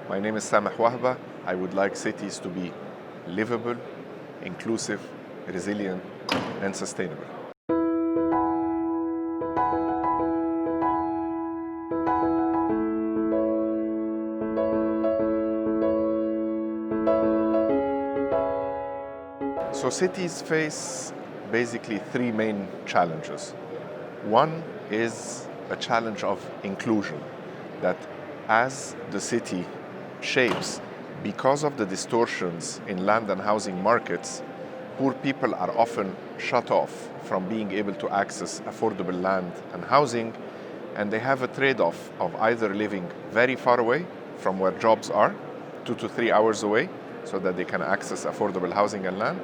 My name is Sameh Wahba. I would like cities to be livable, inclusive, resilient, and sustainable. So cities face basically three main challenges. One is a challenge of inclusion, that as the city shapes, because of the distortions in land and housing markets, poor people are often shut off from being able to access affordable land and housing, and they have a trade-off of either living very far away from where jobs are, 2 to 3 hours away, so that they can access affordable housing and land,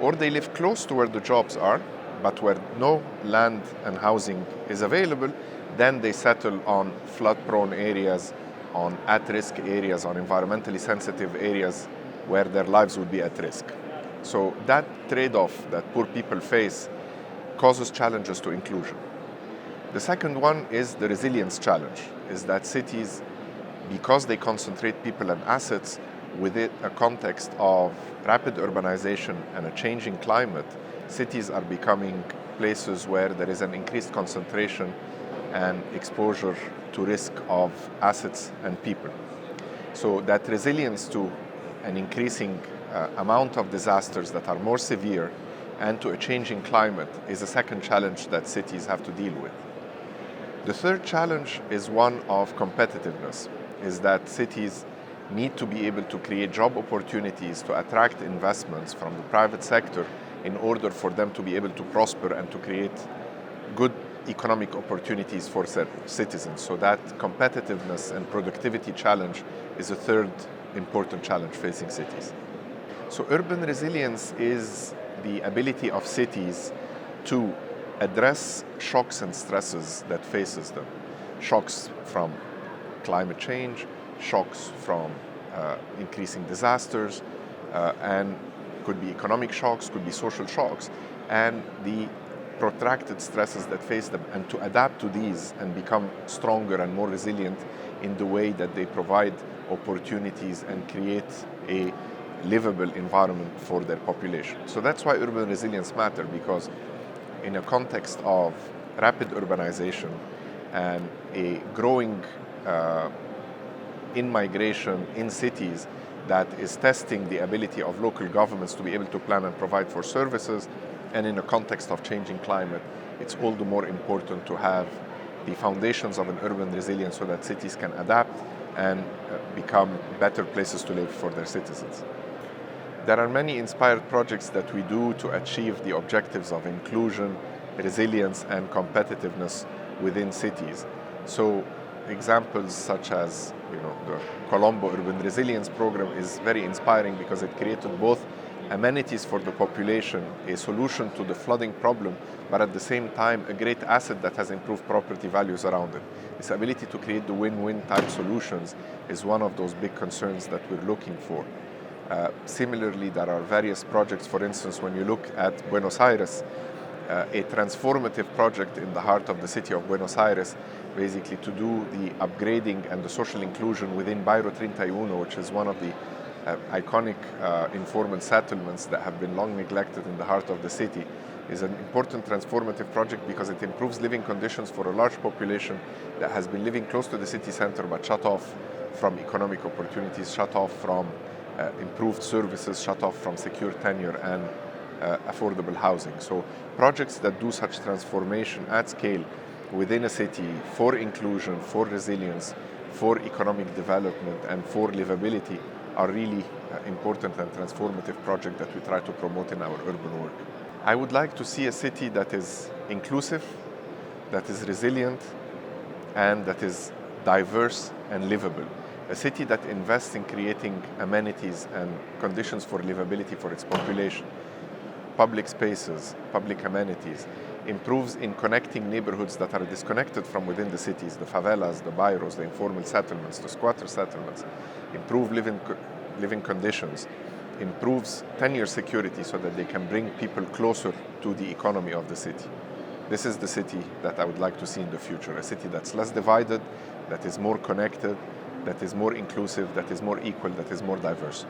or they live close to where the jobs are, but where no land and housing is available, then they settle on flood-prone areas, on at-risk areas, on environmentally sensitive areas where their lives would be at risk. So that trade-off that poor people face causes challenges to inclusion. The second one is the resilience challenge, is that cities, because they concentrate people and assets within a context of rapid urbanization and a changing climate, cities are becoming places where there is an increased concentration and exposure to risk of assets and people. So that resilience to an increasing amount of disasters that are more severe and to a changing climate is a second challenge that cities have to deal with. The third challenge is one of competitiveness, is that cities need to be able to create job opportunities to attract investments from the private sector in order for them to be able to prosper and to create good economic opportunities for citizens. So that competitiveness and productivity challenge is a third important challenge facing cities. So urban resilience is the ability of cities to address shocks and stresses that faces them. Shocks from climate change, shocks from increasing disasters, and could be economic shocks, could be social shocks, and the protracted stresses that face them, and to adapt to these and become stronger and more resilient in the way that they provide opportunities and create a livable environment for their population. So that's why urban resilience matters, because in a context of rapid urbanization and a growing in-migration in cities that is testing the ability of local governments to be able to plan and provide for services, and in a context of changing climate, it's all the more important to have the foundations of an urban resilience so that cities can adapt and become better places to live for their citizens. There are many inspired projects that we do to achieve the objectives of inclusion, resilience, and competitiveness within cities. So examples such as the Colombo Urban Resilience Program is very inspiring because it created both amenities for the population, a solution to the flooding problem, but at the same time a great asset that has improved property values around it. This ability to create the win-win type solutions is one of those big concerns that we're looking for. Similarly, there are various projects. For instance, when you look at Buenos Aires, a transformative project in the heart of the city of Buenos Aires, basically to do the upgrading and the social inclusion within Bairro 31, which is one of the iconic informal settlements that have been long neglected in the heart of the city, is an important transformative project because it improves living conditions for a large population that has been living close to the city center but shut off from economic opportunities, shut off from improved services, shut off from secure tenure and affordable housing. So projects that do such transformation at scale within a city for inclusion, for resilience, for economic development, and for livability are really important and transformative projects that we try to promote in our urban work. I would like to see a city that is inclusive, that is resilient, and that is diverse and livable. A city that invests in creating amenities and conditions for livability for its population, public spaces, public amenities, improves in connecting neighborhoods that are disconnected from within the cities, the favelas, the bairros, the informal settlements, the squatter settlements, improve living conditions, improves tenure security so that they can bring people closer to the economy of the city. This is the city that I would like to see in the future, a city that's less divided, that is more connected, that is more inclusive, that is more equal, that is more diverse.